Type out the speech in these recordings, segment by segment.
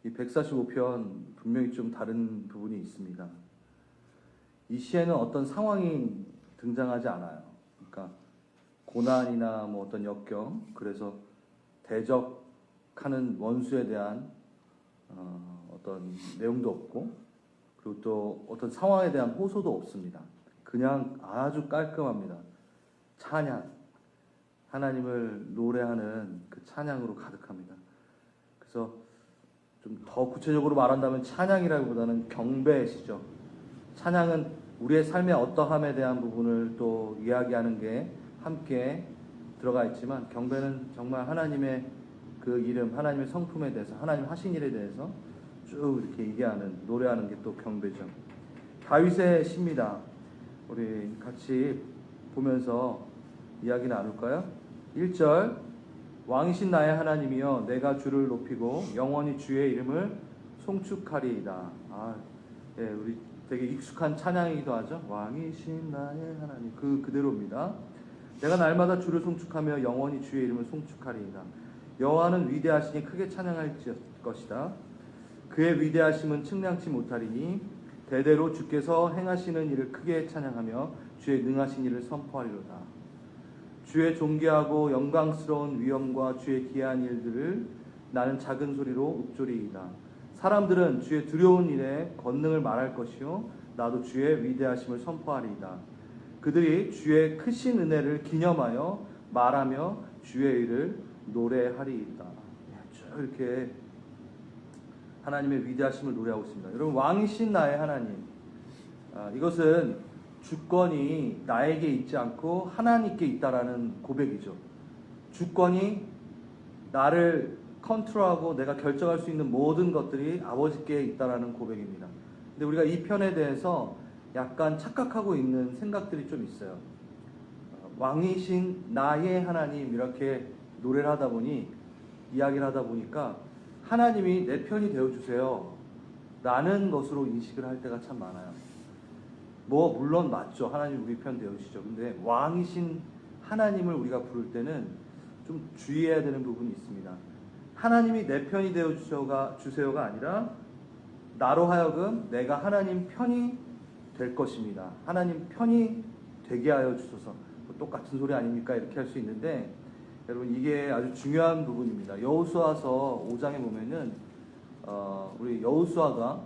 이 145편 분명히 좀 다른 부분이 있습니다. 이 시에는 어떤 상황이 등장하지 않아요. 그러니까 고난이나 뭐 어떤 역경, 그래서 대적하는 원수에 대한 어떤 내용도 없고, 그리고 또 어떤 상황에 대한 호소도 없습니다. 그냥 아주 깔끔합니다. 찬양, 하나님을 노래하는 그 찬양으로 가득합니다. 그래서 좀 더 구체적으로 말한다면 찬양이라기보다는 경배시죠. 찬양은 우리의 삶의 어떠함에 대한 부분을 또 이야기하는 게 함께 들어가 있지만, 경배는 정말 하나님의 그 이름, 하나님의 성품에 대해서, 하나님 하신 일에 대해서 쭉 이렇게 얘기하는, 노래하는 게 또 경배죠. 다윗의 시입니다. 우리 같이 보면서 이야기 나눌까요? 1절, 왕이신 나의 하나님이여 내가 주를 높이고 영원히 주의 이름을 송축하리이다. 예, 우리 되게 익숙한 찬양이기도 하죠. 왕이신 나의 하나님, 그대로입니다. 내가 날마다 주를 송축하며 영원히 주의 이름을 송축하리이다. 여호와는 위대하시니 크게 찬양할 것이다. 그의 위대하심은 측량치 못하리니 대대로 주께서 행하시는 일을 크게 찬양하며 주의 능하신 일을 선포하리로다. 주의 존귀하고 영광스러운 위엄과 주의 기이한 일들을 나는 작은 소리로 읊조리이다. 사람들은 주의 두려운 일에 권능을 말할 것이요 나도 주의 위대하심을 선포하리이다. 그들이 주의 크신 은혜를 기념하여 말하며 주의 일을 노래하리이다. 쭉 이렇게 하나님의 위대하심을 노래하고 있습니다. 여러분, 왕이신 나의 하나님, 이것은 주권이 나에게 있지 않고 하나님께 있다라는 고백이죠. 주권이 나를 컨트롤하고 내가 결정할 수 있는 모든 것들이 아버지께 있다라는 고백입니다. 근데 우리가 이 편에 대해서 약간 착각하고 있는 생각들이 좀 있어요. 왕이신 나의 하나님, 이렇게 노래를 하다 보니, 이야기를 하다 보니까 하나님이 내 편이 되어주세요 라는 것으로 인식을 할 때가 참 많아요. 뭐 물론 맞죠. 하나님 우리 편 되어주시죠. 근데 왕이신 하나님을 우리가 부를 때는 좀 주의해야 되는 부분이 있습니다. 하나님이 내 편이 되어주세요가 아니라 나로 하여금 내가 하나님 편이 될 것입니다. 하나님 편이 되게 하여 주소서. 똑같은 소리 아닙니까? 이렇게 할 수 있는데, 여러분, 이게 아주 중요한 부분입니다. 여호수아서 5장에 보면은 우리 여호수아가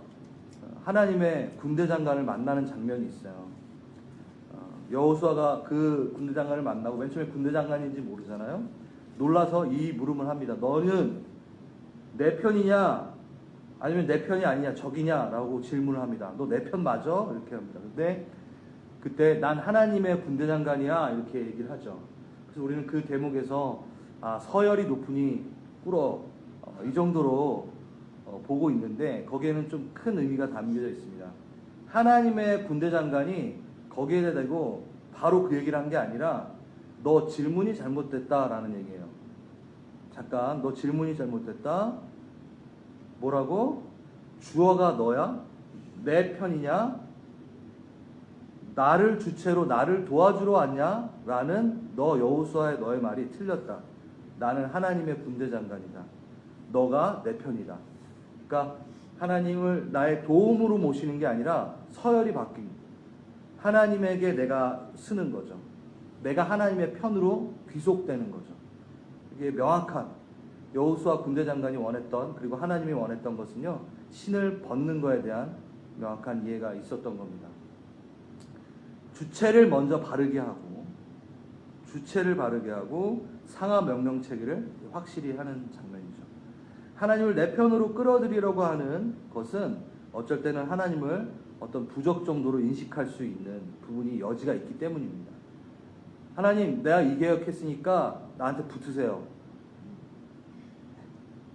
하나님의 군대 장관을 만나는 장면이 있어요. 여호수아가 그 군대 장관을 만나고 맨 처음에 군대 장관인지 모르잖아요. 놀라서 이 물음을 합니다. 너는 내 편이냐 아니면 내 편이 아니냐, 적이냐 라고 질문을 합니다. 너 내 편 맞아? 이렇게 합니다. 근데 그때 난 하나님의 군대 장관이야 이렇게 얘기를 하죠. 그래서 우리는 그 대목에서 서열이 높으니 꿇어, 이 정도로 보고 있는데, 거기에는 좀 큰 의미가 담겨져 있습니다. 하나님의 군대 장관이 거기에 대고 바로 그 얘기를 한 게 아니라 너 질문이 잘못됐다라는 얘기예요. 잠깐, 너 질문이 잘못됐다. 뭐라고? 주어가 너야? 내 편이냐? 나를 주체로 나를 도와주러 왔냐? 라는 너 여호수아의 너의 말이 틀렸다. 나는 하나님의 군대 장관이다. 너가 내 편이다. 그러니까 하나님을 나의 도움으로 모시는 게 아니라 서열이 바뀝니다. 하나님에게 내가 쓰는 거죠. 내가 하나님의 편으로 귀속되는 거죠. 이게 명확한 여호수아 군대 장관이 원했던, 그리고 하나님이 원했던 것은요, 신을 벗는 거에 대한 명확한 이해가 있었던 겁니다. 주체를 먼저 바르게 하고, 상하 명령 체계를 확실히 하는 장면이죠. 하나님을 내 편으로 끌어들이려고 하는 것은 어쩔 때는 하나님을 어떤 부적 정도로 인식할 수 있는 부분이 여지가 있기 때문입니다. 하나님, 내가 이 계획했으니까 나한테 붙으세요.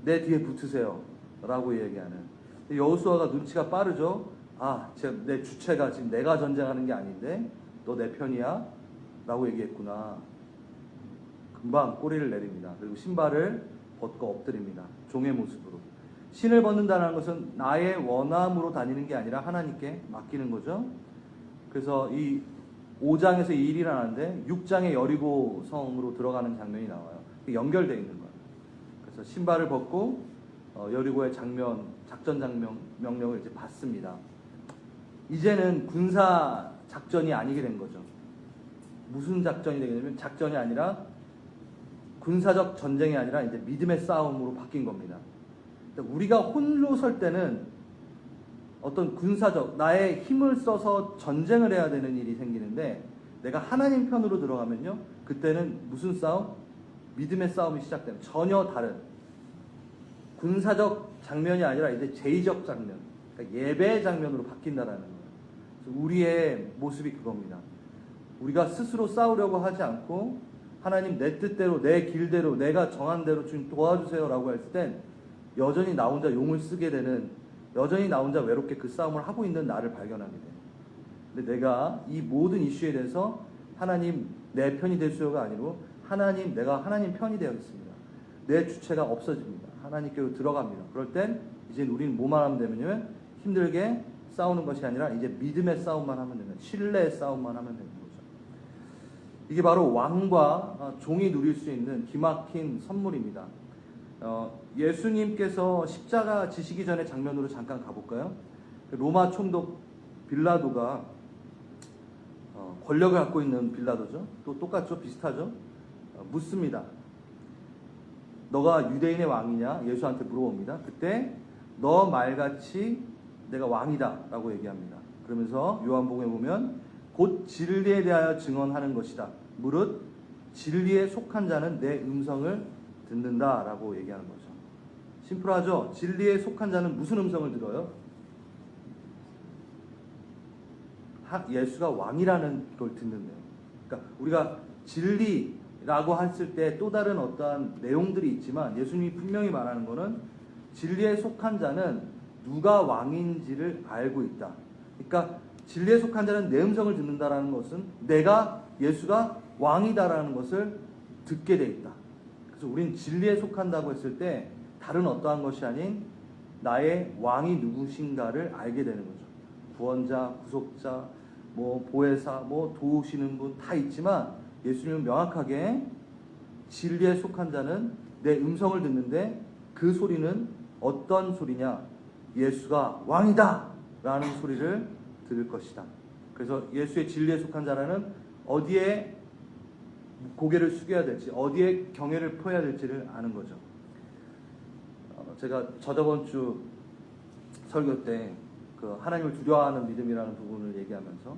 내 뒤에 붙으세요 라고 얘기하는. 여호수아가 눈치가 빠르죠. 내 주체가 지금 내가 전쟁하는 게 아닌데 너 내 편이야? 라고 얘기했구나. 금방 꼬리를 내립니다. 그리고 신발을 벗고 엎드립니다. 종의 모습으로. 신을 벗는다는 것은 나의 원함으로 다니는 게 아니라 하나님께 맡기는 거죠. 그래서 이 5장에서 이 일이 일어나는데 6장의 여리고 성으로 들어가는 장면이 나와요. 연결되어 있는 거예요. 그래서 신발을 벗고 여리고의 장면 작전 명령을 이제 받습니다. 이제는 군사 작전이 아니게 된 거죠. 무슨 작전이 되게 되면 작전이 아니라 군사적 전쟁이 아니라 이제 믿음의 싸움으로 바뀐 겁니다. 우리가 홀로 설 때는 어떤 군사적 나의 힘을 써서 전쟁을 해야 되는 일이 생기는데, 내가 하나님 편으로 들어가면요, 그때는 무슨 싸움? 믿음의 싸움이 시작되는, 전혀 다른 군사적 장면이 아니라 이제 제의적 장면, 그러니까 예배의 장면으로 바뀐다라는 거예요. 그래서 우리의 모습이 그겁니다. 우리가 스스로 싸우려고 하지 않고 하나님 내 뜻대로 내 길대로 내가 정한 대로 주님 도와주세요 라고 했을 땐 여전히 나 혼자 용을 쓰게 되는, 여전히 나 혼자 외롭게 그 싸움을 하고 있는 나를 발견하게 돼요. 근데 내가 이 모든 이슈에 대해서 하나님 내 편이 될 수요가 아니고 하나님, 내가 하나님 편이 되었습니다. 내 주체가 없어집니다. 하나님께로 들어갑니다. 그럴 땐 이제 우리는 뭐만 하면 되면요, 힘들게 싸우는 것이 아니라 이제 믿음의 싸움만 하면 됩니다. 신뢰의 싸움만 하면 되는 거죠. 이게 바로 왕과 종이 누릴 수 있는 기막힌 선물입니다. 예수님께서 십자가 지시기 전에 장면으로 잠깐 가볼까요? 로마 총독 빌라도가 권력을 갖고 있는 빌라도죠. 또 똑같죠? 비슷하죠? 묻습니다. 너가 유대인의 왕이냐? 예수한테 물어봅니다. 그때 너 말같이 내가 왕이다 라고 얘기합니다. 그러면서 요한복음에 보면 곧 진리에 대하여 증언하는 것이다. 무릇 진리에 속한 자는 내 음성을 듣는다 라고 얘기하는 거죠. 심플하죠? 진리에 속한 자는 무슨 음성을 들어요? 예수가 왕이라는 걸 듣는데요. 그러니까 우리가 진리라고 했을 때 또 다른 어떠한 내용들이 있지만 예수님이 분명히 말하는 것은 진리에 속한 자는 누가 왕인지를 알고 있다. 그러니까 진리에 속한 자는 내 음성을 듣는다라는 것은 내가 예수가 왕이다라는 것을 듣게 돼 있다. 그래서 우린 진리에 속한다고 했을 때 다른 어떠한 것이 아닌 나의 왕이 누구신가를 알게 되는 거죠. 구원자, 구속자, 보혜사, 도우시는 분 다 있지만 예수님은 명확하게 진리에 속한 자는 내 음성을 듣는데 그 소리는 어떤 소리냐? 예수가 왕이다! 라는 소리를 들을 것이다. 그래서 예수의 진리에 속한 자라는 어디에 고개를 숙여야 될지, 어디에 경외를 표해야 될지를 아는 거죠. 제가 저저번 주 설교 때 그 하나님을 두려워하는 믿음이라는 부분을 얘기하면서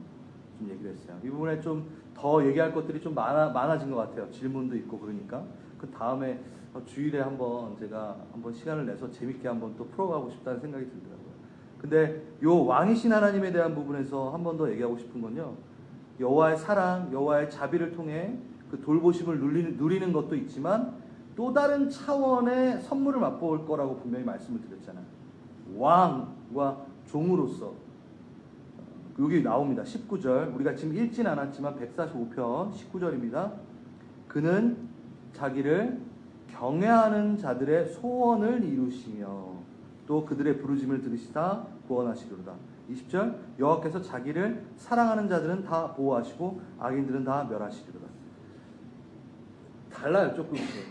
좀 얘기를 했어요. 이 부분에 좀 더 얘기할 것들이 좀 많아진 것 같아요. 질문도 있고 그러니까. 그 다음에 주일에 제가 한번 시간을 내서 재밌게 한번 또 풀어가고 싶다는 생각이 들더라고요. 근데 요 왕이신 하나님에 대한 부분에서 한 번 더 얘기하고 싶은 건요, 여호와의 사랑, 여호와의 자비를 통해 그 돌보심을 누리는 것도 있지만 또 다른 차원의 선물을 맛볼 거라고 분명히 말씀을 드렸잖아요. 왕과 종으로서 여기 나옵니다. 19절. 우리가 지금 읽진 않았지만 145편 19절입니다. 그는 자기를 경외하는 자들의 소원을 이루시며 또 그들의 부르짐을 들으시다 구원하시리로다. 20절. 여호와께서 자기를 사랑하는 자들은 다 보호하시고 악인들은 다 멸하시리로다. 달라요, 조금씩.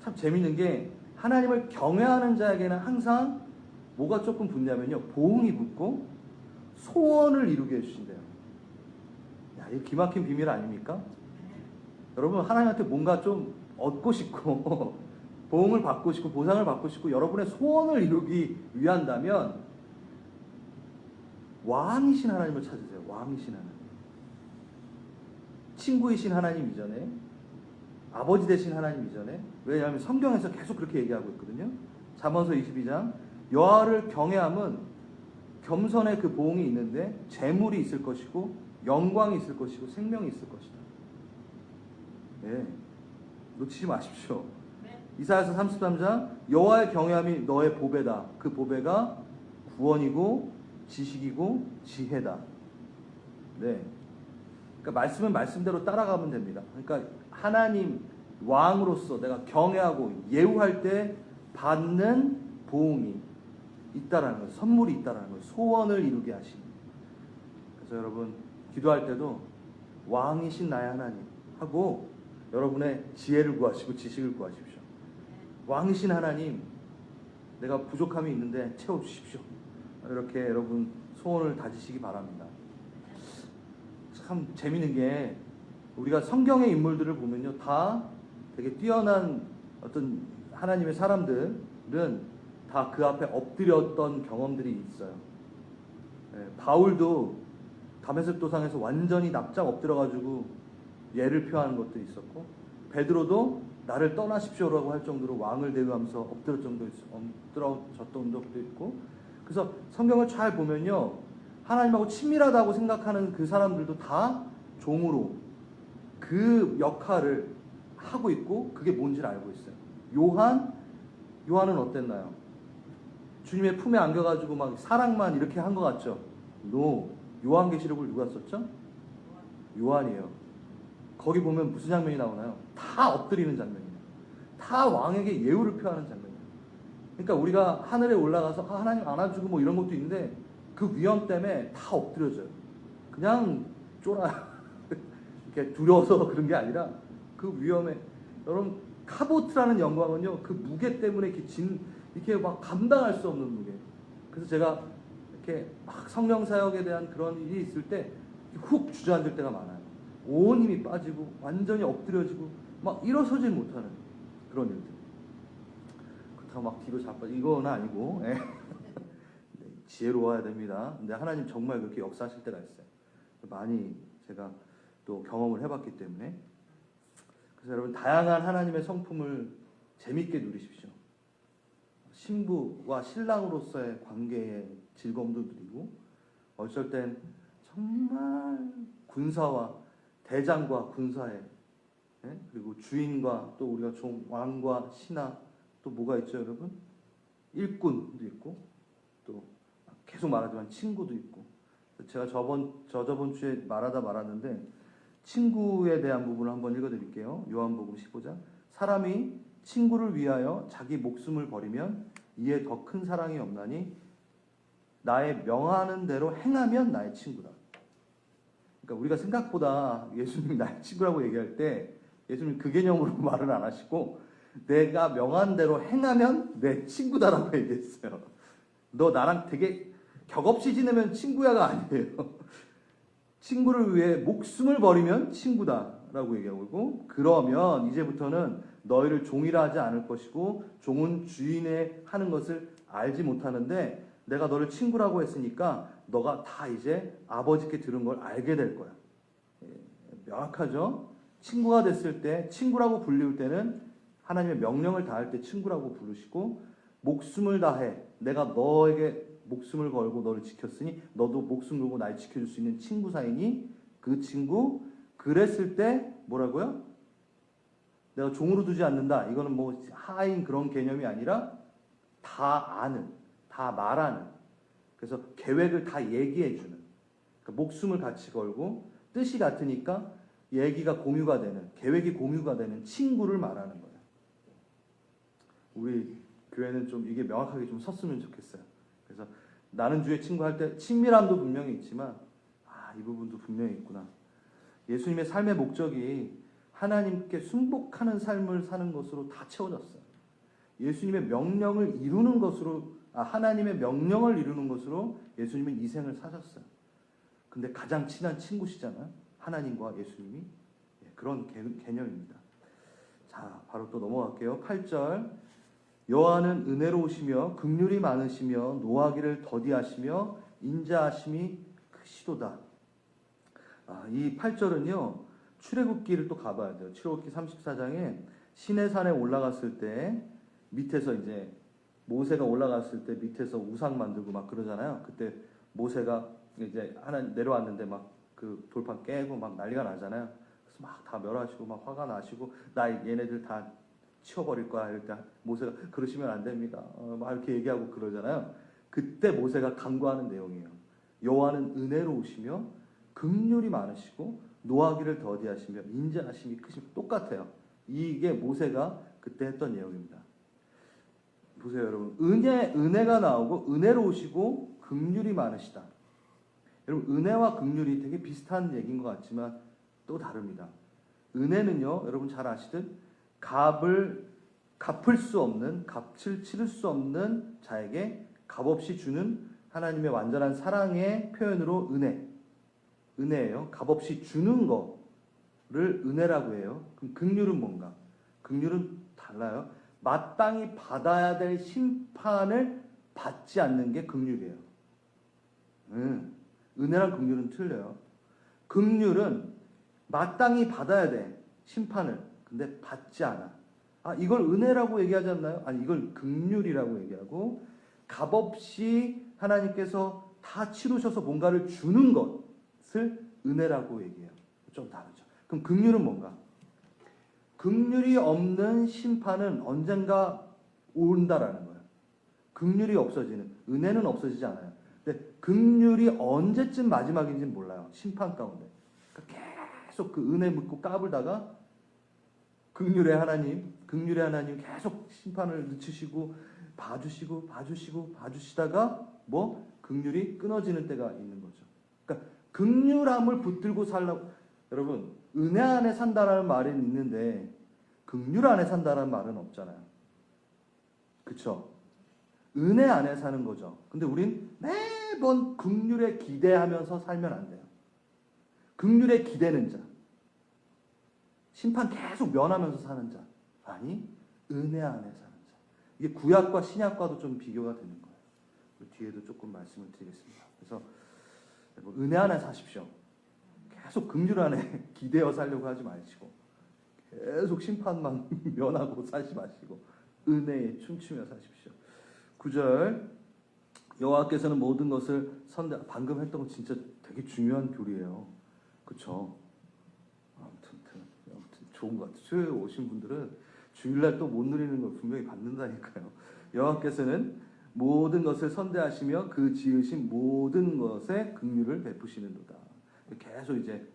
참 재밌는 게 하나님을 경외하는 자에게는 항상 뭐가 조금 붙냐면요, 보응이 붙고 소원을 이루게 해주신대요. 야, 이거 기막힌 비밀 아닙니까? 여러분, 하나님한테 뭔가 좀 얻고 싶고 보응을 받고 싶고 보상을 받고 싶고 여러분의 소원을 이루기 위한다면 왕이신 하나님을 찾으세요. 왕이신 하나님. 친구이신 하나님 이전에, 아버지 되신 하나님 이전에. 왜냐하면 성경에서 계속 그렇게 얘기하고 있거든요. 잠언서 22장. 여호와를 경외함은 겸손의 그 보응이 있는데 재물이 있을 것이고 영광이 있을 것이고 생명이 있을 것이다. 네, 놓치지 마십시오. 이사야서 33장. 여호와의 경외함이 너의 보배다. 그 보배가 구원이고 지식이고 지혜다. 네, 그러니까 말씀은 말씀대로 따라가면 됩니다. 그러니까 하나님 왕으로서 내가 경외하고 예우할 때 받는 보응이 있다라는 거예요. 선물이 있다라는 거예요. 소원을 이루게 하시는. 그래서 여러분 기도할 때도 왕이신 나의 하나님 하고 여러분의 지혜를 구하시고 지식을 구하십시오. 왕이신 하나님, 내가 부족함이 있는데 채워주십시오. 이렇게 여러분 소원을 다지시기 바랍니다. 참 재밌는 게 우리가 성경의 인물들을 보면요, 다 되게 뛰어난 어떤 하나님의 사람들은 다 그 앞에 엎드렸던 경험들이 있어요. 바울도 다메섹 도상에서 완전히 납작 엎드려가지고 예를 표하는 것도 있었고, 베드로도 나를 떠나십시오라고 할 정도로 왕을 대우하면서 엎드러졌던 적도 있고. 그래서 성경을 잘 보면요, 하나님하고 친밀하다고 생각하는 그 사람들도 다 종으로 그 역할을 하고 있고, 그게 뭔지를 알고 있어요. 요한은 어땠나요? 주님의 품에 안겨가지고 막 사랑만 이렇게 한 것 같죠? 요한계시록을 누가 썼죠? 요한이에요. 거기 보면 무슨 장면이 나오나요? 다 엎드리는 장면이에요. 다 왕에게 예우를 표하는 장면이에요. 그러니까 우리가 하늘에 올라가서 하나님 안아주고 뭐 이런 것도 있는데, 그 위험 때문에 다 엎드려져요. 그냥 쫄아요. 이렇게 두려워서 그런 게 아니라 그 위험에, 여러분 카보트라는 영광은요, 그 무게 때문에 이렇게 막 감당할 수 없는 무게. 그래서 제가 이렇게 막 성령 사역에 대한 그런 일이 있을 때 훅 주저앉을 때가 많아요. 온 힘이 빠지고 완전히 엎드려지고 막 일어서질 못하는 그런 일들. 그렇다고 막 뒤로 자빠져 이건 아니고 지혜로워야 됩니다. 근데 하나님 정말 그렇게 역사하실 때가 있어요. 많이 제가 또 경험을 해봤기 때문에. 그래서 여러분 다양한 하나님의 성품을 재밌게 누리십시오. 신부와 신랑으로서의 관계의 즐거움도 누리고, 어쩔 땐 정말 군사와 대장과 군사의, 그리고 주인과 또 우리가 왕과 신하, 또 뭐가 있죠 여러분? 일꾼도 있고, 또 계속 말하지만 친구도 있고. 제가 저번 주에 말하다 말았는데 친구에 대한 부분을 한번 읽어드릴게요. 요한복음 15장. 사람이 친구를 위하여 자기 목숨을 버리면 이에 더 큰 사랑이 없나니 나의 명하는 대로 행하면 나의 친구다. 그러니까 우리가 생각보다 예수님이 나의 친구라고 얘기할 때 예수님 그 개념으로 말을 안 하시고 내가 명한 대로 행하면 내 친구다라고 얘기했어요. 너 나랑 되게 격없이 지내면 친구야가 아니에요. 친구를 위해 목숨을 버리면 친구다라고 얘기하고 있고, 그러면 이제부터는 너희를 종이라 하지 않을 것이고 종은 주인의 하는 것을 알지 못하는데 내가 너를 친구라고 했으니까 너가 다 이제 아버지께 들은 걸 알게 될 거야. 명확하죠? 친구가 됐을 때, 친구라고 불릴 때는 하나님의 명령을 다할 때 친구라고 부르시고, 목숨을 다해 내가 너에게 목숨을 걸고 너를 지켰으니 너도 목숨 걸고 날 지켜줄 수 있는 친구 사이니 그 친구. 그랬을 때 뭐라고요? 내가 종으로 두지 않는다. 이거는 뭐 하인 그런 개념이 아니라 다 아는, 다 말하는, 그래서 계획을 다 얘기해주는, 그러니까 목숨을 같이 걸고 뜻이 같으니까 얘기가 공유가 되는, 계획이 공유가 되는 친구를 말하는 거예요. 우리 교회는 좀 이게 명확하게 좀 섰으면 좋겠어요. 그래서 나는 주의 친구 할 때 친밀함도 분명히 있지만 이 부분도 분명히 있구나. 예수님의 삶의 목적이 하나님께 순복하는 삶을 사는 것으로 다 채워졌어요. 예수님의 명령을 이루는 것으로, 하나님의 명령을 이루는 것으로 예수님은 이 생을 사셨어요. 근데 가장 친한 친구시잖아요. 하나님과 예수님이. 그런 개념입니다. 자, 바로 또 넘어갈게요. 8절. 여호와는 은혜로우시며 긍휼이 많으시며 노하기를 더디하시며 인자하심이 크시도다. 이 8절은요. 출애굽기를 또 가봐야 돼요. 출애굽기 34장에 시내산에 올라갔을 때 밑에서 이제 모세가 올라갔을 때 밑에서 우상 만들고 막 그러잖아요. 그때 모세가 이제 하나 내려왔는데 막 그 돌판 깨고 막 난리가 나잖아요. 그래서 막 다 멸하시고 막 화가 나시고 나 얘네들 다 치워버릴 거야. 이럴 때 모세가 그러시면 안 됩니다. 막 이렇게 얘기하고 그러잖아요. 그때 모세가 간구하는 내용이에요. 여호와는 은혜로우시며 긍휼이 많으시고 노하기를 더디하시며 인자하심이 크시며. 똑같아요. 이게 모세가 그때 했던 내용입니다. 보세요 여러분. 은혜가 나오고 은혜로우시고 긍휼이 많으시다. 여러분 은혜와 긍휼이 되게 비슷한 얘기인 것 같지만 또 다릅니다. 은혜는요 여러분 잘 아시듯 값을 갚을 수 없는, 값을 치를 수 없는 자에게 값없이 주는 하나님의 완전한 사랑의 표현으로 은혜예요. 값없이 주는 거를 은혜라고 해요. 그럼 긍휼은 뭔가? 긍휼은 달라요. 마땅히 받아야 될 심판을 받지 않는 게 긍휼이에요. 은혜랑 긍휼은 틀려요. 긍휼은 마땅히 받아야 돼, 심판을. 근데 받지 않아. 이걸 은혜라고 얘기하지 않나요? 아니, 이걸 긍휼이라고 얘기하고, 값없이 하나님께서 다 치르셔서 뭔가를 주는 것을 은혜라고 얘기해요. 좀 다르죠. 그럼 긍휼은 뭔가? 긍휼이 없는 심판은 언젠가 온다라는 거예요. 긍휼이 없어지는, 은혜는 없어지지 않아요. 근데 긍휼이 언제쯤 마지막인지는 몰라요. 심판 가운데. 그러니까 계속 그 은혜 묻고 까불다가 긍휼의 하나님 계속 심판을 늦추시고 봐주시다가 긍휼이 끊어지는 때가 있는 거죠. 그러니까 긍휼함을 붙들고 살라고. 여러분, 은혜 안에 산다라는 말은 있는데 긍휼 안에 산다라는 말은 없잖아요. 그렇죠? 은혜 안에 사는 거죠. 근데 우린 매번 긍휼에 기대하면서 살면 안 돼요. 긍휼에 기대는 자, 심판 계속 면하면서 사는 자, 아니 은혜 안에 사는 자. 이게 구약과 신약과도 좀 비교가 되는 거예요. 뒤에도 조금 말씀을 드리겠습니다. 그래서 은혜 안에 사십시오. 계속 긍휼 안에 기대어 살려고 하지 마시고, 계속 심판만 면하고 살지 마시고 은혜에 춤추며 사십시오. 9절, 여호와께서는 모든 것을 방금 했던 거 진짜 되게 중요한 교리예요. 그렇죠? 아무튼 좋은 것 같아요. 수요일에 오신 분들은 주일날 또 못 누리는 걸 분명히 받는다니까요. 여호와께서는 모든 것을 선대하시며 그 지으신 모든 것에 긍휼을 베푸시는도다. 계속 이제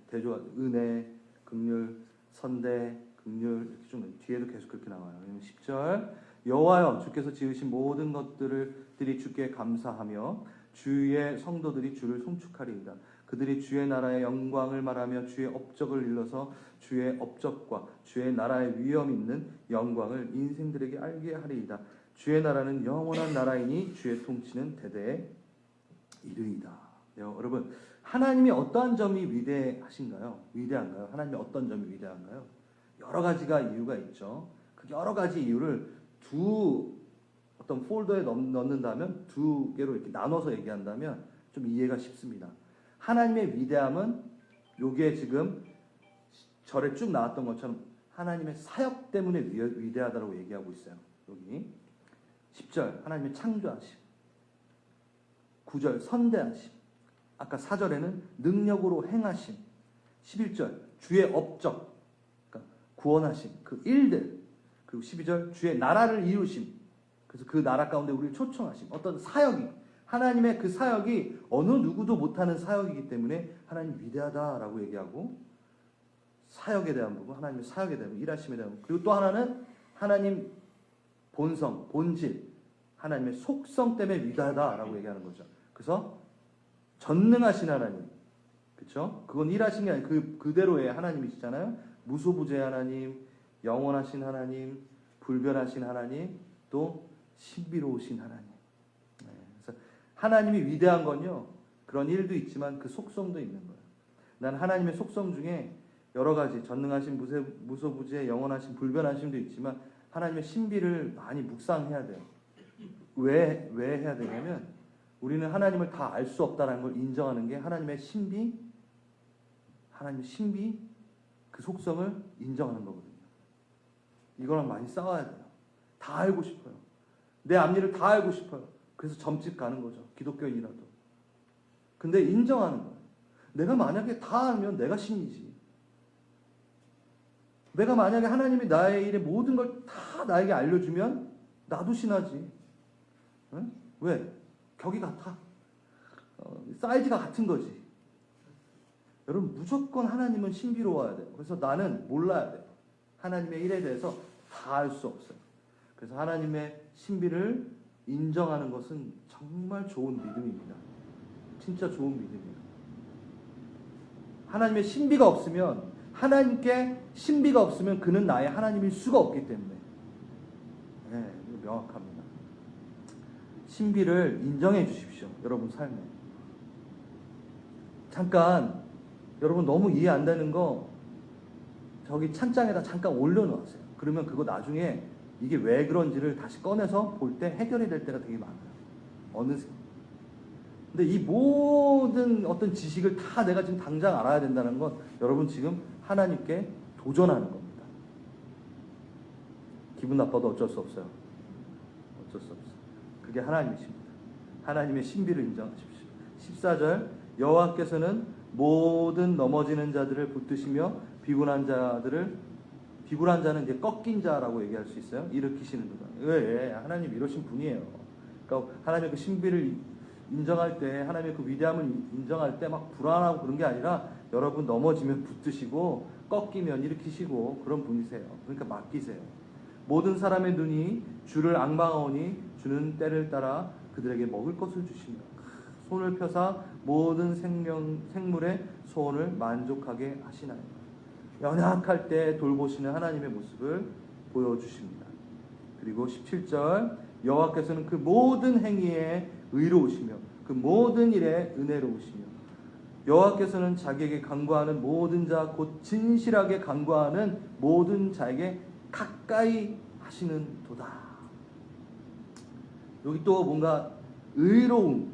은혜, 긍휼, 선대, 긍휼 이렇게 좀 뒤에도 계속 그렇게 나와요. 10절, 여호와여 주께서 지으신 모든 것들이 주께 감사하며 주의 성도들이 주를 송축하리이다. 그들이 주의 나라의 영광을 말하며 주의 업적을 일러서 주의 업적과 주의 나라의 위엄 있는 영광을 인생들에게 알게 하리이다. 주의 나라는 영원한 나라이니 주의 통치는 대대에 이르이다. 여러분, 하나님이 어떠한 점이 위대한가요? 하나님이 어떤 점이 위대한가요? 여러 가지가 이유가 있죠. 그 여러 가지 이유를 어떤 폴더에 넣는다면, 두 개로 이렇게 나눠서 얘기한다면 좀 이해가 쉽습니다. 하나님의 위대함은 요게 지금 절에 쭉 나왔던 것처럼 하나님의 사역 때문에 위대하다고 얘기하고 있어요. 여기 10절 하나님의 창조하심, 9절 선대하심, 아까 4절에는 능력으로 행하심, 11절 주의 업적, 그러니까 구원하심, 그 일들, 그리고 12절 주의 나라를 이루심, 그래서 그 나라 가운데 우리를 초청하심, 어떤 사역이, 하나님의 그 사역이 어느 누구도 못하는 사역이기 때문에 하나님 위대하다라고 얘기하고, 사역에 대한 부분, 하나님의 사역에 대한 부분, 일하심에 대한 부분, 그리고 또 하나는 하나님 본성, 본질, 하나님의 속성 때문에 위대하다라고 얘기하는 거죠. 그래서 전능하신 하나님, 그렇죠? 그건 일하신 게 아니고 그대로의 하나님이시잖아요. 무소부재 하나님, 영원하신 하나님, 불변하신 하나님, 또 신비로우신 하나님. 그래서 하나님이 위대한 건요, 그런 일도 있지만 그 속성도 있는 거예요. 난 하나님의 속성 중에 여러 가지, 전능하신, 무소부재, 영원하신, 불변하심도 있지만 하나님의 신비를 많이 묵상해야 돼요. 왜 해야 되냐면 우리는 하나님을 다 알 수 없다는 걸 인정하는 게 하나님의 신비, 그 속성을 인정하는 거거든요. 이거랑 많이 싸워야 돼요. 다 알고 싶어요. 내 앞일을 다 알고 싶어요. 그래서 점집 가는 거죠. 기독교인이라도. 근데 인정하는 거예요. 내가 만약에 다 알면 내가 신이지. 내가 만약에 하나님이 나의 일의 모든 걸 다 나에게 알려주면 나도 신하지. 응? 왜? 격이 같아. 사이즈가 같은 거지. 여러분, 무조건 하나님은 신비로워야 돼요. 그래서 나는 몰라야 돼요. 하나님의 일에 대해서 다 알 수 없어요. 그래서 하나님의 신비를 인정하는 것은 정말 좋은 믿음입니다. 진짜 좋은 믿음이에요. 하나님의 신비가 없으면, 하나님께 신비가 없으면 그는 나의 하나님일 수가 없기 때문에. 네, 명확합니다. 신비를 인정해 주십시오. 여러분 삶에. 잠깐 여러분 너무 이해 안 되는 거 저기 찬장에다 잠깐 올려놓으세요. 그러면 그거 나중에 이게 왜 그런지를 다시 꺼내서 볼 때 해결이 될 때가 되게 많아요. 어느새. 근데 이 모든 어떤 지식을 다 내가 지금 당장 알아야 된다는 건 여러분 지금 하나님께 도전하는 겁니다. 기분 나빠도 어쩔 수 없어요. 어쩔 수 없어요. 그게 하나님이십니다. 하나님의 신비를 인정하십시오. 14절 여호와께서는 모든 넘어지는 자들을 붙드시며 비굴한 자는 이제 꺾인 자라고 얘기할 수 있어요. 일으키시는 도다. 왜? 하나님 이러신 분이에요. 그러니까 하나님의 그 신비를 인정할 때, 하나님의 그 위대함을 인정할 때 막 불안하고 그런 게 아니라 여러분 넘어지면 붙드시고 꺾이면 일으키시고 그런 분이세요. 그러니까 맡기세요. 모든 사람의 눈이 주를 앙망하오니 주는 때를 따라 그들에게 먹을 것을 주시며 손을 펴사 모든 생물의 소원을 만족하게 하시나요. 연약할 때 돌보시는 하나님의 모습을 보여주십니다. 그리고 17절 여호와께서는 그 모든 행위에 의로우시며 그 모든 일에 은혜로우시며 여호와께서는 자기에게 간구하는 모든 자 곧 진실하게 간구하는 모든 자에게 가까이 하시는 도다. 여기 또 뭔가 의로움,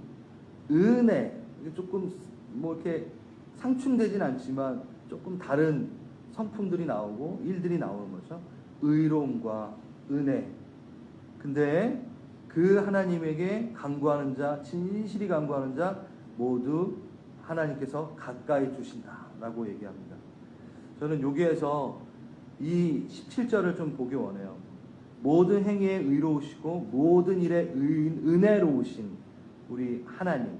은혜, 이게 조금 뭐 이렇게 상충되진 않지만 조금 다른 성품들이 나오고 일들이 나오는 거죠. 의로움과 은혜. 근데 그 하나님에게 간구하는 자, 진실이 간구하는 자 모두 하나님께서 가까이 두신다라고 얘기합니다. 저는 여기에서 이 17절을 좀 보기 원해요. 모든 행위에 의로우시고 모든 일에 은혜로우신 우리 하나님,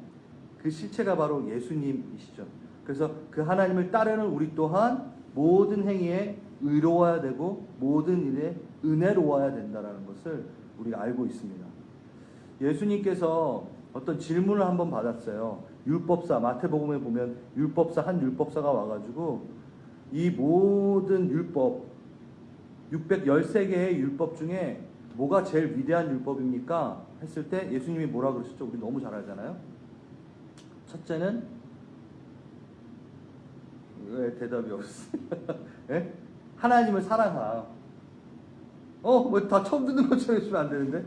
그 실체가 바로 예수님이시죠. 그래서 그 하나님을 따르는 우리 또한 모든 행위에 의로워야 되고 모든 일에 은혜로워야 된다는 것을 우리가 알고 있습니다. 예수님께서 어떤 질문을 한번 받았어요. 율법사, 마태복음에 보면 한 율법사가 와가지고 이 모든 율법 613개의 율법 중에 뭐가 제일 위대한 율법입니까? 했을 때 예수님이 뭐라 그러셨죠? 우리 너무 잘 알잖아요. 첫째는 왜 대답이 없어? 예? 하나님을 사랑하라. 왜 다 처음 듣는 것처럼 해주면 안 되는데?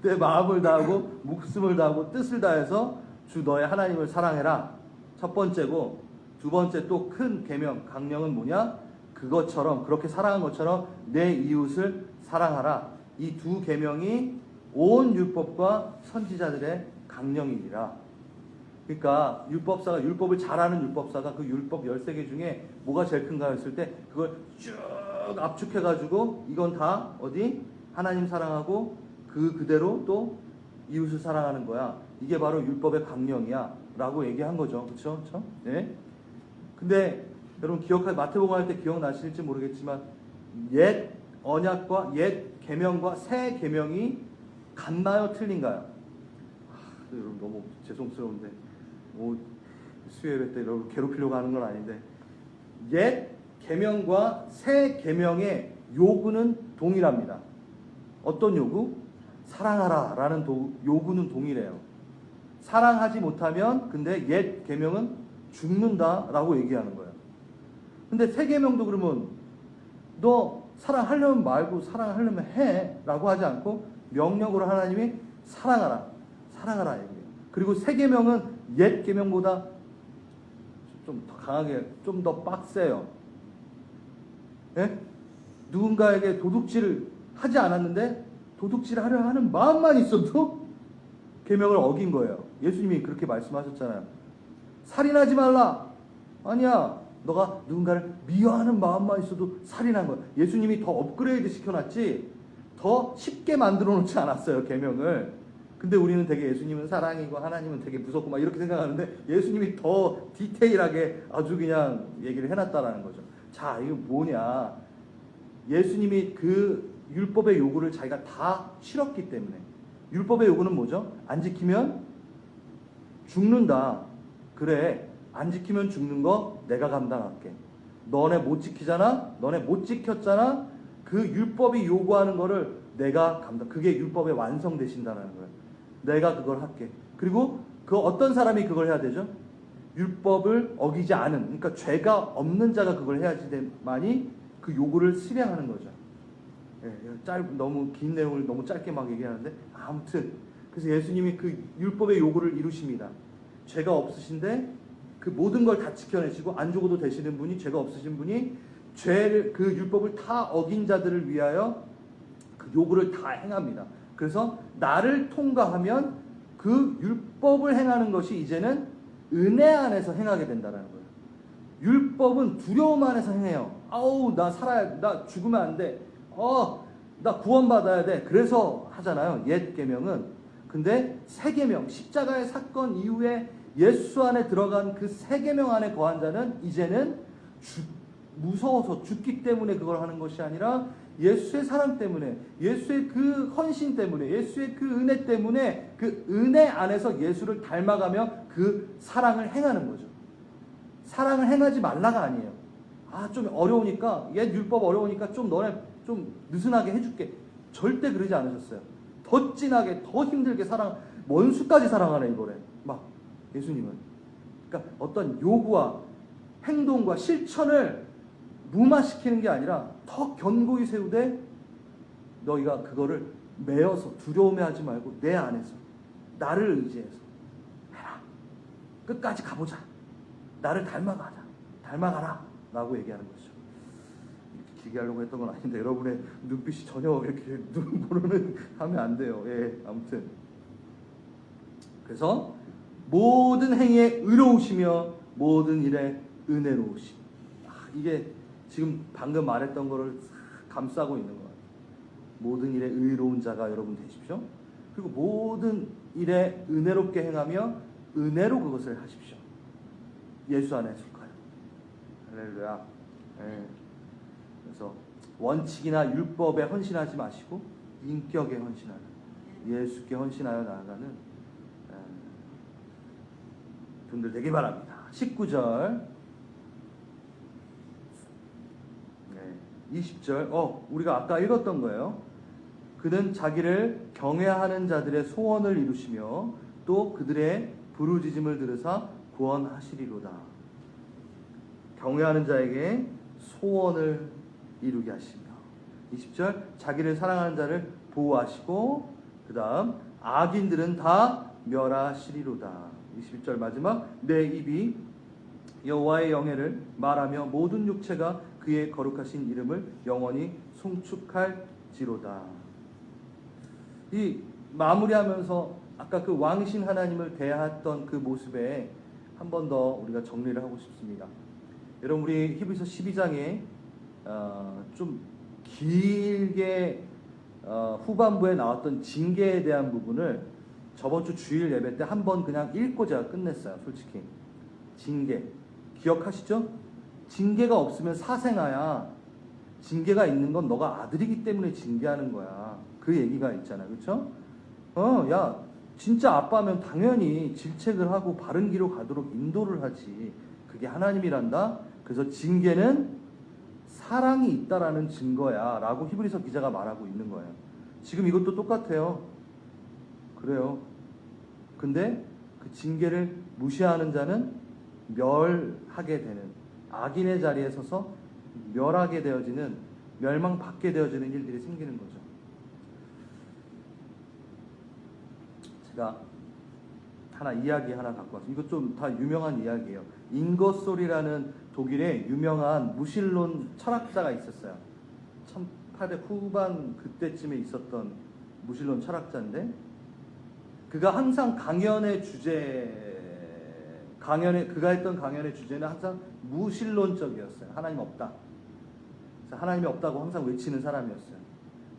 내 마음을 다하고 목숨을 다하고 뜻을 다해서 주 너의 하나님을 사랑해라. 첫 번째고, 두 번째 또 큰 계명 강령은 뭐냐? 그것처럼, 그렇게 사랑한 것처럼 내 이웃을 사랑하라. 이 두 계명이 온 율법과 선지자들의 강령이니라. 그러니까 율법을 잘하는 율법사가 그 율법 13개 중에 뭐가 제일 큰가 했을 때 그걸 쭉 압축해가지고 이건 다 어디? 하나님 사랑하고 그대로 또 이웃을 사랑하는 거야. 이게 바로 율법의 강령이야 라고 얘기한 거죠. 그렇죠? 네. 근데 여러분 마태복음 할 때 기억나실지 모르겠지만 옛 언약과 옛 계명과 새 계명이 같나요? 틀린가요? 여러분 너무 죄송스러운데 수요예배 때 여러분 괴롭히려고 하는 건 아닌데 옛 계명과 새 계명의 요구는 동일합니다. 어떤 요구? 사랑하라 라는 요구는 동일해요. 사랑하지 못하면 근데 옛 계명은 죽는다 라고 얘기하는 거예요. 근데 새 계명도 그러면 너 사랑하려면 말고 사랑하려면 해 라고 하지 않고 명령으로 하나님이 사랑하라 얘기해요. 그리고 새 계명은 옛 계명보다 좀 더 강하게 좀 더 빡세요. 예? 누군가에게 도둑질을 하지 않았는데 도둑질을 하려 하는 마음만 있어도 계명을 어긴 거예요. 예수님이 그렇게 말씀하셨잖아요. 살인하지 말라. 아니야. 너가 누군가를 미워하는 마음만 있어도 살인한 거야. 예수님이 더 업그레이드 시켜놨지 더 쉽게 만들어 놓지 않았어요. 계명을. 근데 우리는 되게 예수님은 사랑이고 하나님은 되게 무섭고 막 이렇게 생각하는데 예수님이 더 디테일하게 아주 그냥 얘기를 해놨다라는 거죠. 자, 이거 뭐냐. 예수님이 그 율법의 요구를 자기가 다 치렀기 때문에. 율법의 요구는 뭐죠? 안 지키면 죽는다. 그래, 안 지키면 죽는 거 내가 감당할게. 너네 못 지키잖아? 너네 못 지켰잖아? 그 율법이 요구하는 거를 내가 그게 율법의 완성되신다는 거예요. 내가 그걸 할게. 그리고 그 어떤 사람이 그걸 해야 되죠? 율법을 어기지 않은, 그러니까 죄가 없는 자가 그걸 해야지만이 그 요구를 실행하는 거죠. 너무 긴 내용을 너무 짧게 막 얘기하는데, 아무튼 그래서 예수님이 그 율법의 요구를 이루십니다. 죄가 없으신데 그 모든 걸 다 지켜내시고 안 죽어도 되시는 분이, 죄가 없으신 분이 죄를, 그 율법을 다 어긴 자들을 위하여 그 요구를 다 행합니다. 그래서 나를 통과하면 그 율법을 행하는 것이 이제는 은혜 안에서 행하게 된다는 거예요. 율법은 두려움 안에서 행해요. 아우, 나 죽으면 안 돼. 나 구원받아야 돼. 그래서 하잖아요. 옛 계명은. 근데 새 계명, 십자가의 사건 이후에 예수 안에 들어간 그 새 계명 안에 거한 자는 이제는 무서워서 죽기 때문에 그걸 하는 것이 아니라 예수의 사랑 때문에, 예수의 그 헌신 때문에, 예수의 그 은혜 때문에 그 은혜 안에서 예수를 닮아가며 그 사랑을 행하는 거죠. 사랑을 행하지 말라가 아니에요. 좀 어려우니까, 옛 율법 어려우니까 좀 너네 좀 느슨하게 해줄게. 절대 그러지 않으셨어요. 더 진하게, 더 힘들게 원수까지 사랑하네 이거래. 막 예수님은. 그러니까 어떤 요구와 행동과 실천을 무마시키는 게 아니라 더 견고히 세우되 너희가 그거를 매어서 두려움해하지 말고 내 안에서 나를 의지해서 해라. 끝까지 가보자. 나를 닮아가라 라고 얘기하는 거죠. 이렇게 길게 하려고 했던 건 아닌데 여러분의 눈빛이 전혀 이렇게 눈 보는 하면 안 돼요. 아무튼 그래서 모든 행위에 의로우시며 모든 일에 은혜로우심. 이게 지금 방금 말했던 거를 감싸고 있는 것 같아요. 모든 일에 의로운 자가 여러분 되십시오. 그리고 모든 일에 은혜롭게 행하며 은혜로 그것을 하십시오. 예수 안에 속하여. 할렐루야. 그래서 원칙이나 율법에 헌신하지 마시고 인격에 헌신하는, 예수께 헌신하여 나아가는 분들 되길 바랍니다. 19절 20절 우리가 아까 읽었던 거예요. 그는 자기를 경외하는 자들의 소원을 이루시며 또 그들의 부르짖음을 들으사 구원하시리로다. 경외하는 자에게 소원을 이루게 하시며, 20절 자기를 사랑하는 자를 보호하시고, 그 다음 악인들은 다 멸하시리로다. 21절 마지막, 내 입이 여호와의 영예를 말하며 모든 육체가 그의 거룩하신 이름을 영원히 송축할지로다. 이 마무리하면서 아까 그 왕이신 하나님을 대했던 그 모습에 한 번 더 우리가 정리를 하고 싶습니다. 여러분, 우리 히브리서 12장에 좀 길게 후반부에 나왔던 징계에 대한 부분을 저번 주 주일 예배 때 한 번 그냥 읽고 제가 끝냈어요. 솔직히 징계 기억하시죠? 징계가 없으면 사생아야. 징계가 있는 건 너가 아들이기 때문에 징계하는 거야. 그 얘기가 있잖아. 그렇죠? 야, 진짜 아빠면 당연히 질책을 하고 바른 길로 가도록 인도를 하지. 그게 하나님이란다. 그래서 징계는 사랑이 있다라는 증거야 라고 히브리서 기자가 말하고 있는 거예요. 지금 이것도 똑같아요. 그래요. 근데 그 징계를 무시하는 자는 멸하게 되는, 악인의 자리에 서서 멸하게 되어지는, 멸망받게 되어지는 일들이 생기는 거죠. 제가 이야기 하나 갖고 왔어요. 이거 좀 다 유명한 이야기예요. 잉거솔이라는 독일의 유명한 무신론 철학자가 있었어요. 1800 후반 그때쯤에 있었던 무신론 철학자인데, 그가 항상 그가 했던 강연의 주제는 항상 무신론적이었어요. 하나님 없다. 하나님이 없다고 항상 외치는 사람이었어요.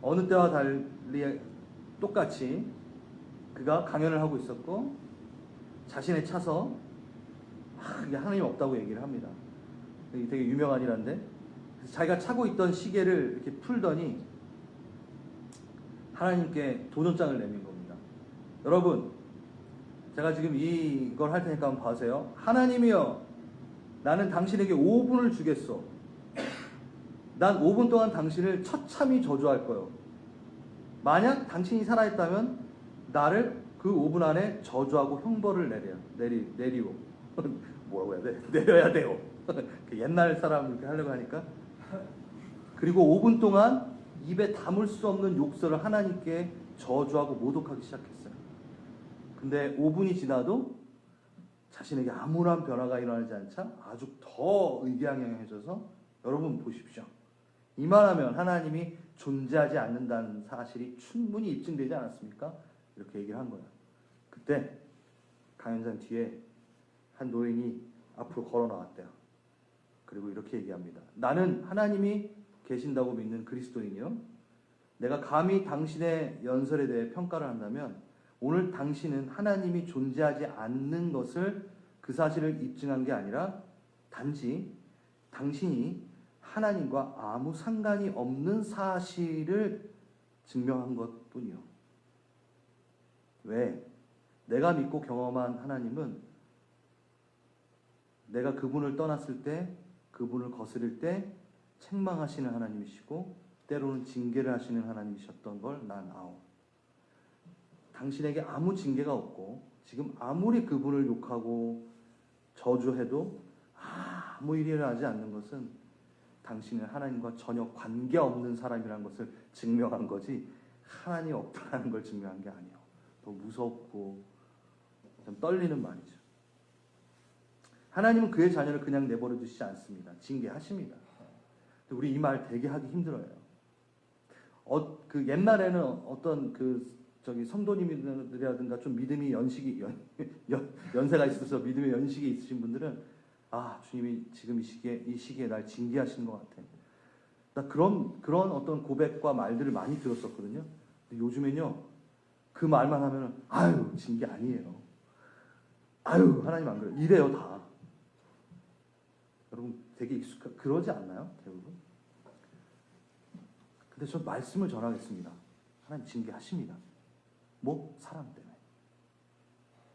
어느 때와 달리 똑같이 그가 강연을 하고 있었고, 자신의 차서 하나님 없다고 얘기를 합니다. 되게 유명한 일인데, 자기가 차고 있던 시계를 이렇게 풀더니 하나님께 도전장을 내민 겁니다. 여러분, 제가 지금 이걸 할 테니까 한번 봐세요. 하나님이여, 나는 당신에게 5분을 주겠소. 난 5분 동안 당신을 처참히 저주할 거요. 만약 당신이 살아있다면 나를 그 5분 안에 저주하고 형벌을 내리오. 뭐라고 해야 돼? 내려야 돼요. 옛날 사람 이렇게 하려고 하니까. 그리고 5분 동안 입에 담을 수 없는 욕설을 하나님께 저주하고 모독하기 시작했어요. 근데 5분이 지나도 자신에게 아무런 변화가 일어나지 않자 아주 더 의기양양해져서, 여러분 보십시오. 이만하면 하나님이 존재하지 않는다는 사실이 충분히 입증되지 않았습니까? 이렇게 얘기를 한 거예요. 그때 강연장 뒤에 한 노인이 앞으로 걸어 나왔대요. 그리고 이렇게 얘기합니다. 나는 하나님이 계신다고 믿는 그리스도인이요. 내가 감히 당신의 연설에 대해 평가를 한다면 오늘 당신은 하나님이 존재하지 않는 것을, 그 사실을 입증한 게 아니라 단지 당신이 하나님과 아무 상관이 없는 사실을 증명한 것뿐이요. 왜? 내가 믿고 경험한 하나님은 내가 그분을 떠났을 때, 그분을 거스릴 때 책망하시는 하나님이시고 때로는 징계를 하시는 하나님이셨던 걸 난 아오. 당신에게 아무 징계가 없고 지금 아무리 그분을 욕하고 저주해도 아무 일이 일어나지 않는 것은 당신은 하나님과 전혀 관계없는 사람이라는 것을 증명한 거지, 하나님이 없다는 걸 증명한 게 아니에요. 더 무섭고 좀 떨리는 말이죠. 하나님은 그의 자녀를 그냥 내버려 두시지 않습니다. 징계하십니다. 우리 이 말 되게 하기 힘들어요. 그 옛날에는 어떤 성도님들이라든가 좀 믿음이 연세가 있어서 믿음의 연식이 있으신 분들은, 아, 주님이 지금 이 시기에 날 징계하시는 것 같아. 나 그런 어떤 고백과 말들을 많이 들었었거든요. 근데 요즘엔요, 그 말만 하면은, 아유, 징계 아니에요. 아유, 하나님 안 그래요. 이래요, 다. 여러분 되게 그러지 않나요? 대부분? 근데 저 말씀을 전하겠습니다. 하나님 징계하십니다. 뭐? 사람 때문에.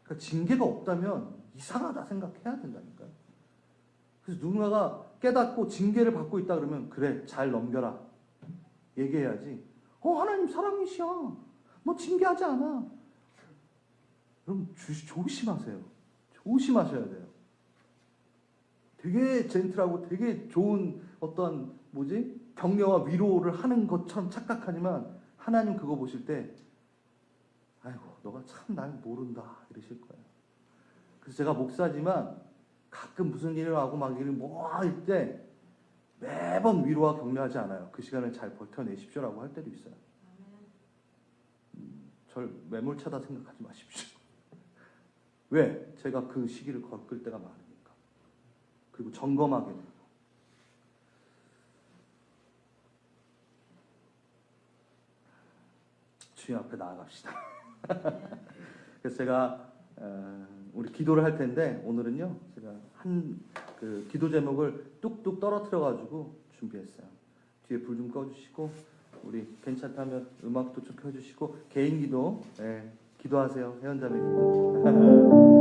그러니까 징계가 없다면 이상하다 생각해야 된다니까요. 그래서 누군가가 깨닫고 징계를 받고 있다 그러면, 그래, 잘 넘겨라 얘기해야지. 하나님 사랑이시여, 뭐 징계하지 않아. 여러분 조심하세요. 조심하셔야 돼요. 되게 젠틀하고 되게 좋은 어떤 격려와 위로를 하는 것처럼 착각하지만 하나님 그거 보실 때, 아이고 너가 참 날 모른다 이러실 거예요. 그래서 제가 목사지만 가끔 무슨 일을 하고 막 할 때 매번 위로와 격려하지 않아요. 그 시간을 잘 버텨내십시오라고 할 때도 있어요. 절 매몰차다 생각하지 마십시오. 왜? 제가 그 시기를 겪을 때가 많으니까. 그리고 점검하게 되고. 주님 앞에 나아갑시다. 그래서 제가 우리 기도를 할 텐데, 오늘은요 제가 그 기도 제목을 뚝뚝 떨어뜨려 가지고 준비했어요. 뒤에 불 좀 꺼주시고, 우리 괜찮다면 음악도 좀 켜주시고, 개인 기도 기도하세요. 회원자매 기도.